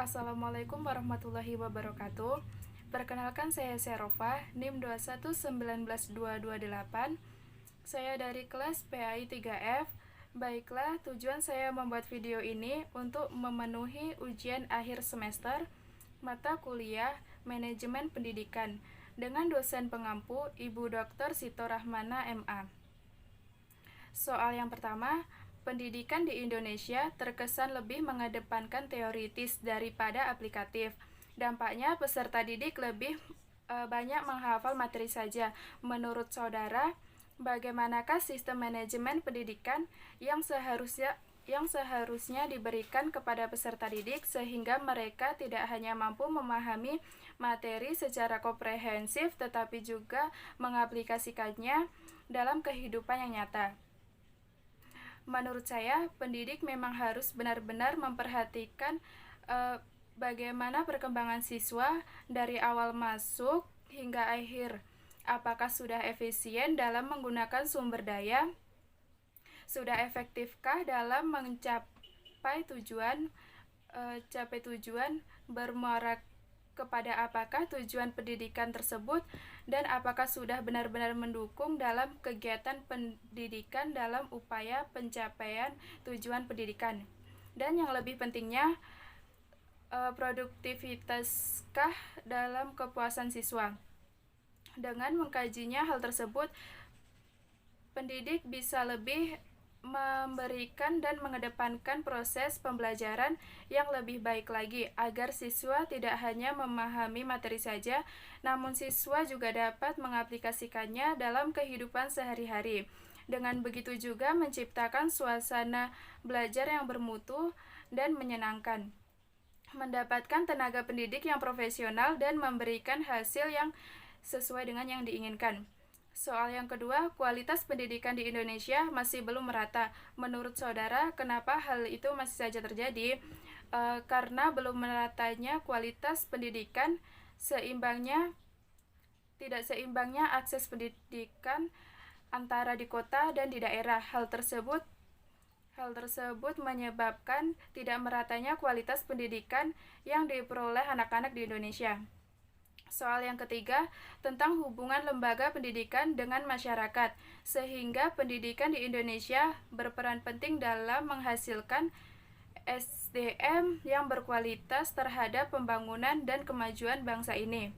Assalamualaikum warahmatullahi wabarakatuh. Perkenalkan, saya Serova, NIM 2119228. Saya dari kelas PAI 3F. Baiklah, tujuan saya membuat video ini untuk memenuhi ujian akhir semester mata kuliah Manajemen Pendidikan dengan dosen pengampu Ibu Dr. Sito Rahmana MA. Soal yang pertama, pendidikan di Indonesia terkesan lebih mengedepankan teoritis daripada aplikatif. Dampaknya peserta didik lebih banyak menghafal materi saja. Menurut saudara, bagaimanakah sistem manajemen pendidikan yang seharusnya diberikan kepada peserta didik sehingga mereka tidak hanya mampu memahami materi secara komprehensif tetapi juga mengaplikasikannya dalam kehidupan yang nyata? Menurut saya, pendidik memang harus benar-benar memperhatikan bagaimana perkembangan siswa dari awal masuk hingga akhir. Apakah sudah efisien dalam menggunakan sumber daya? Sudah efektifkah dalam mencapai tujuan? Bermuara kepada apakah tujuan pendidikan tersebut, dan apakah sudah benar-benar mendukung dalam kegiatan pendidikan dalam upaya pencapaian tujuan pendidikan. Dan yang lebih pentingnya, produktivitaskah dalam kepuasan siswa. Dengan mengkajinya hal tersebut, pendidik bisa lebih memberikan dan mengedepankan proses pembelajaran yang lebih baik lagi agar siswa tidak hanya memahami materi saja, namun siswa juga dapat mengaplikasikannya dalam kehidupan sehari-hari. Dengan begitu juga menciptakan suasana belajar yang bermutu dan menyenangkan, mendapatkan tenaga pendidik yang profesional dan memberikan hasil yang sesuai dengan yang diinginkan. Soal yang kedua, kualitas pendidikan di Indonesia masih belum merata. Menurut saudara, kenapa hal itu masih saja terjadi? Karena belum meratanya kualitas pendidikan, tidak seimbangnya akses pendidikan antara di kota dan di daerah. Hal tersebut menyebabkan tidak meratanya kualitas pendidikan yang diperoleh anak-anak di Indonesia. Soal yang ketiga, tentang hubungan lembaga pendidikan dengan masyarakat, sehingga pendidikan di Indonesia berperan penting dalam menghasilkan SDM yang berkualitas terhadap pembangunan dan kemajuan bangsa ini.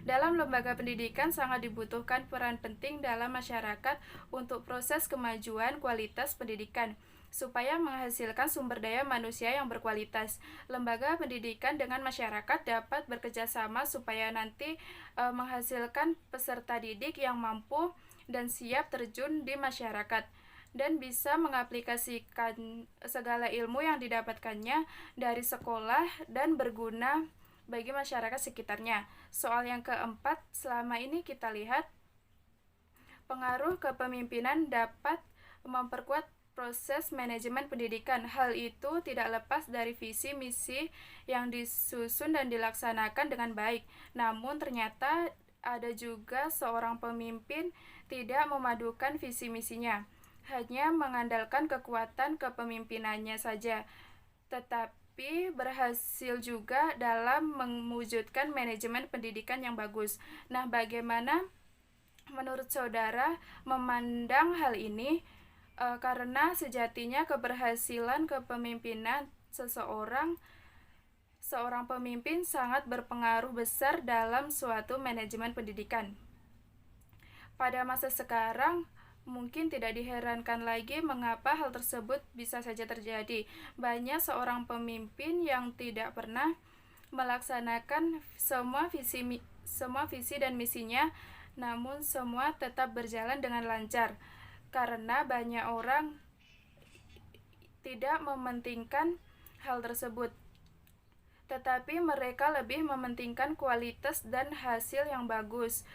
Dalam lembaga pendidikan sangat dibutuhkan peran penting dalam masyarakat untuk proses kemajuan kualitas pendidikan, supaya menghasilkan sumber daya manusia yang berkualitas. Lembaga pendidikan dengan masyarakat dapat bekerjasama supaya nanti menghasilkan peserta didik yang mampu dan siap terjun di masyarakat dan bisa mengaplikasikan segala ilmu yang didapatkannya dari sekolah dan berguna bagi masyarakat sekitarnya. Soal yang keempat, selama ini kita lihat pengaruh kepemimpinan dapat memperkuat proses manajemen pendidikan. Hal itu tidak lepas dari visi misi yang disusun dan dilaksanakan dengan baik. Namun ternyata ada juga seorang pemimpin tidak memadukan visi misinya, hanya mengandalkan kekuatan kepemimpinannya saja, tetapi berhasil juga dalam mewujudkan manajemen pendidikan yang bagus. Nah, bagaimana menurut saudara memandang hal ini? Karena sejatinya keberhasilan kepemimpinan seorang pemimpin sangat berpengaruh besar dalam suatu manajemen pendidikan. Pada masa sekarang, mungkin tidak diherankan lagi mengapa hal tersebut bisa saja terjadi. Banyak seorang pemimpin yang tidak pernah melaksanakan semua visi dan misinya, namun semua tetap berjalan dengan lancar. Karena banyak orang tidak mementingkan hal tersebut, tetapi mereka lebih mementingkan kualitas dan hasil yang bagus,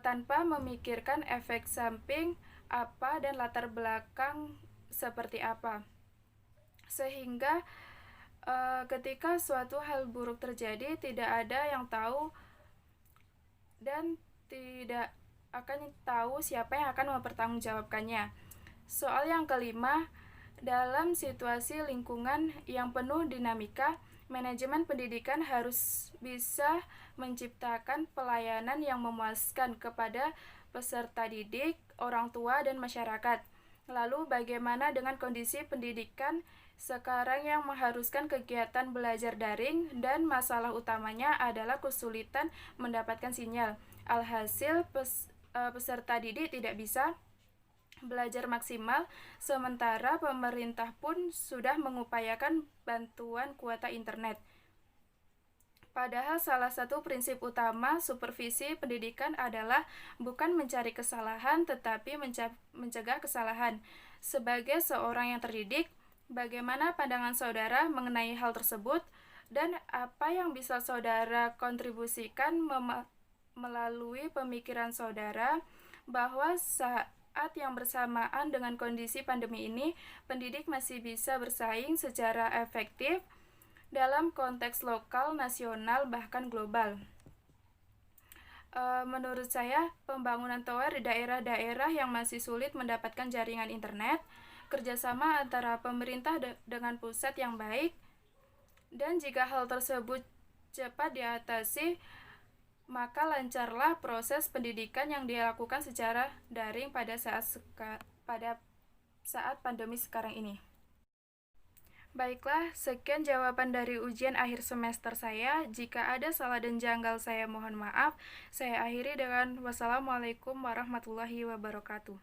tanpa memikirkan efek samping apa dan latar belakang seperti apa. Sehingga ketika suatu hal buruk terjadi, tidak ada yang tahu dan tidak akan tahu siapa yang akan mempertanggungjawabkannya. Soal yang kelima, dalam situasi lingkungan yang penuh dinamika, manajemen pendidikan harus bisa menciptakan pelayanan yang memuaskan kepada peserta didik, orang tua, dan masyarakat. Lalu bagaimana dengan kondisi pendidikan sekarang yang mengharuskan kegiatan belajar daring dan masalah utamanya adalah kesulitan mendapatkan sinyal. Alhasil peserta didik tidak bisa belajar maksimal, sementara pemerintah pun sudah mengupayakan bantuan kuota internet. Padahal salah satu prinsip utama supervisi pendidikan adalah bukan mencari kesalahan, tetapi mencegah kesalahan. Sebagai seorang yang terdidik, bagaimana pandangan saudara mengenai hal tersebut, dan apa yang bisa saudara kontribusikan melalui pemikiran saudara bahwa saat yang bersamaan dengan kondisi pandemi ini, pendidik masih bisa bersaing secara efektif dalam konteks lokal, nasional, bahkan global. Menurut saya, pembangunan tower di daerah-daerah yang masih sulit mendapatkan jaringan internet, kerjasama antara pemerintah dengan pusat yang baik, dan jika hal tersebut cepat diatasi, maka lancarlah proses pendidikan yang dilakukan secara daring pada saat pandemi sekarang ini. Baiklah, sekian jawaban dari ujian akhir semester saya. Jika ada salah dan janggal, saya mohon maaf. Saya akhiri dengan wassalamualaikum warahmatullahi wabarakatuh.